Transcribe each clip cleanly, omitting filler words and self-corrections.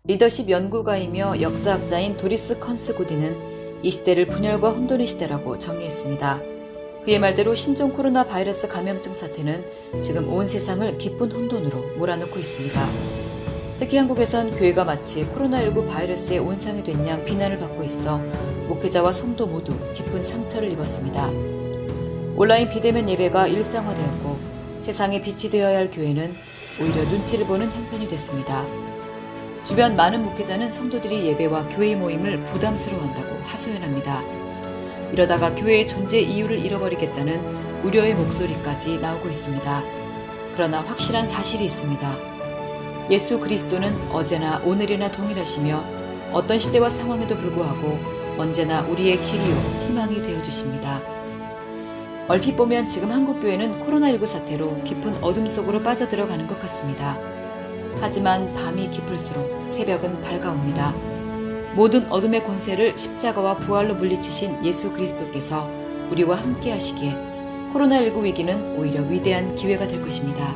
리더십 연구가이며 역사학자인 도리스 컨스구디는 이 시대를 분열과 혼돈의 시대라고 정의했습니다. 그의 말대로 신종 코로나 바이러스 감염증 사태는 지금 온 세상을 깊은 혼돈으로 몰아넣고 있습니다. 특히 한국에선 교회가 마치 코로나19 바이러스의 온상이 된 양 비난을 받고 있어 목회자와 성도 모두 깊은 상처를 입었습니다. 온라인 비대면 예배가 일상화되었고 세상의 빛이 되어야 할 교회는 오히려 눈치를 보는 형편이 됐습니다. 주변 많은 목회자는 성도들이 예배와 교회 모임을 부담스러워한다고 하소연합니다. 이러다가 교회의 존재 이유를 잃어버리겠다는 우려의 목소리까지 나오고 있습니다. 그러나 확실한 사실이 있습니다. 예수 그리스도는 어제나 오늘이나 동일하시며 어떤 시대와 상황에도 불구하고 언제나 우리의 길이요 희망이 되어주십니다. 얼핏 보면 지금 한국교회는 코로나19 사태로 깊은 어둠 속으로 빠져들어가는 것 같습니다. 하지만 밤이 깊을수록 새벽은 밝아옵니다. 모든 어둠의 권세를 십자가와 부활로 물리치신 예수 그리스도께서 우리와 함께 하시기에 코로나19 위기는 오히려 위대한 기회가 될 것입니다.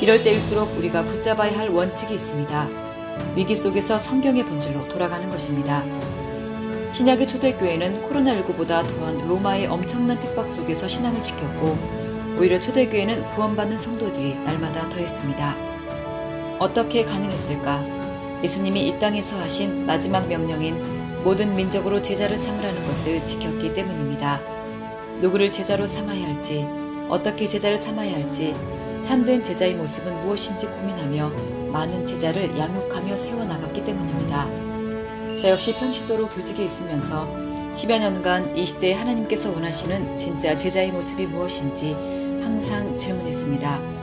이럴 때일수록 우리가 붙잡아야 할 원칙이 있습니다. 위기 속에서 성경의 본질로 돌아가는 것입니다. 신약의 초대교회는 코로나19보다 더한 로마의 엄청난 핍박 속에서 신앙을 지켰고 오히려 초대교회는 구원받는 성도들이 날마다 더했습니다. 어떻게 가능했을까? 예수님이 이 땅에서 하신 마지막 명령인 모든 민족으로 제자를 삼으라는 것을 지켰기 때문입니다. 누구를 제자로 삼아야 할지, 어떻게 제자를 삼아야 할지, 참된 제자의 모습은 무엇인지 고민하며 많은 제자를 양육하며 세워나갔기 때문입니다. 저 역시 평신도로 교직에 있으면서 10여 년간 이 시대에 하나님께서 원하시는 진짜 제자의 모습이 무엇인지 항상 질문했습니다.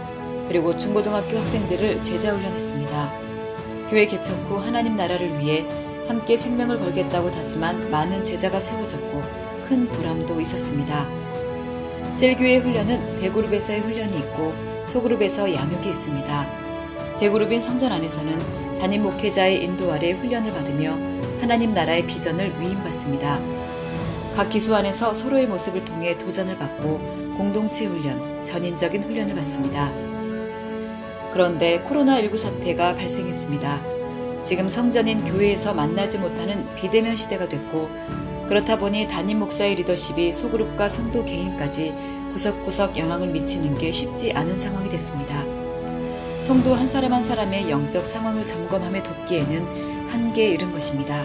그리고 중고등학교 학생들을 제자 훈련했습니다. 교회 개척 후 하나님 나라를 위해 함께 생명을 걸겠다고 다짐한 많은 제자가 세워졌고 큰 보람도 있었습니다. 셀교회 훈련은 대그룹에서의 훈련이 있고 소그룹에서 양육이 있습니다. 대그룹인 성전 안에서는 담임 목회자의 인도 아래 훈련을 받으며 하나님 나라의 비전을 위임받습니다. 각 기수 안에서 서로의 모습을 통해 도전을 받고 공동체 훈련, 전인적인 훈련을 받습니다. 그런데 코로나19 사태가 발생했습니다. 지금 성전인 교회에서 만나지 못하는 비대면 시대가 됐고 그렇다 보니 담임 목사의 리더십이 소그룹과 성도 개인까지 구석구석 영향을 미치는 게 쉽지 않은 상황이 됐습니다. 성도 한 사람 한 사람의 영적 상황을 점검하며 돕기에는 한계에 이른 것입니다.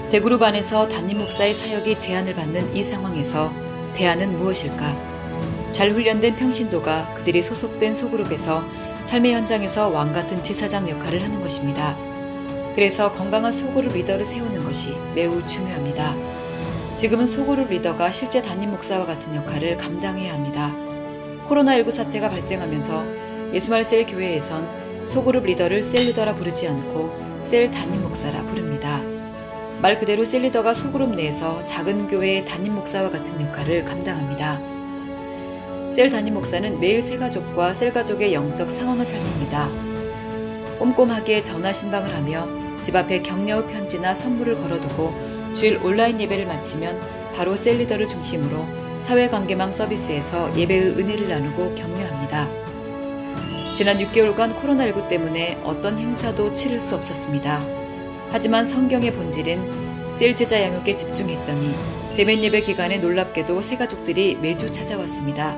대그룹 안에서 담임 목사의 사역이 제한을 받는 이 상황에서 대안은 무엇일까? 잘 훈련된 평신도가 그들이 소속된 소그룹에서 삶의 현장에서 왕같은 제사장 역할을 하는 것입니다. 그래서 건강한 소그룹 리더를 세우는 것이 매우 중요합니다. 지금은 소그룹 리더가 실제 담임 목사와 같은 역할을 감당해야 합니다. 코로나19 사태가 발생하면서 예수말셀 교회에선 소그룹 리더를 셀리더라 부르지 않고 셀 담임 목사라 부릅니다. 말 그대로 셀리더가 소그룹 내에서 작은 교회의 담임 목사와 같은 역할을 감당합니다. 셀 담임 목사는 매일 새 가족과 셀 가족의 영적 상황을 살립니다. 꼼꼼하게 전화 신방을 하며 집 앞에 격려의 편지나 선물을 걸어두고 주일 온라인 예배를 마치면 바로 셀 리더를 중심으로 사회관계망 서비스에서 예배의 은혜를 나누고 격려합니다. 지난 6개월간 코로나19 때문에 어떤 행사도 치를 수 없었습니다. 하지만 성경의 본질인 셀 제자 양육에 집중했더니 대면 예배 기간에 놀랍게도 새 가족들이 매주 찾아왔습니다.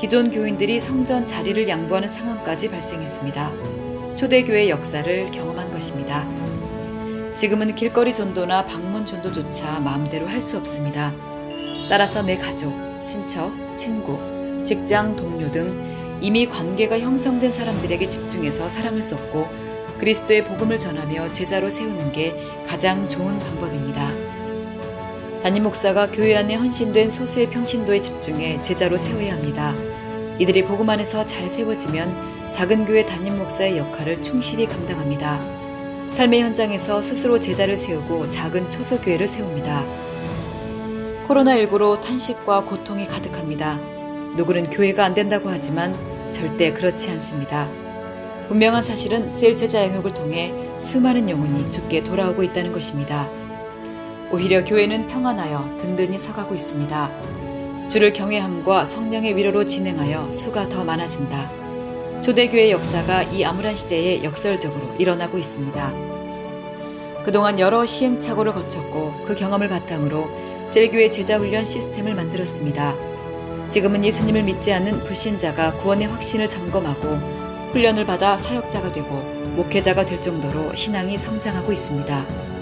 기존 교인들이 성전 자리를 양보하는 상황까지 발생했습니다. 초대교회 역사를 경험한 것입니다. 지금은 길거리 전도나 방문 전도조차 마음대로 할 수 없습니다. 따라서 내 가족, 친척, 친구, 직장 동료 등 이미 관계가 형성된 사람들에게 집중해서 사랑을 쏟고 그리스도의 복음을 전하며 제자로 세우는 게 가장 좋은 방법입니다. 담임 목사가 교회 안에 헌신된 소수의 평신도에 집중해 제자로 세워야 합니다. 이들이 복음 안에서 잘 세워지면 작은 교회 담임 목사의 역할을 충실히 감당합니다. 삶의 현장에서 스스로 제자를 세우고 작은 초소교회를 세웁니다. 코로나19로 탄식과 고통이 가득합니다. 누구는 교회가 안 된다고 하지만 절대 그렇지 않습니다. 분명한 사실은 셀 제자 양육을 통해 수많은 영혼이 주께 돌아오고 있다는 것입니다. 오히려 교회는 평안하여 든든히 서가고 있습니다. 주를 경외함과 성령의 위로로 진행하여 수가 더 많아진다. 초대교회 역사가 이 암울한 시대에 역설적으로 일어나고 있습니다. 그동안 여러 시행착오를 거쳤고 그 경험을 바탕으로 셀교회 제자훈련 시스템을 만들었습니다. 지금은 예수님을 믿지 않는 불신자가 구원의 확신을 점검하고 훈련을 받아 사역자가 되고 목회자가 될 정도로 신앙이 성장하고 있습니다.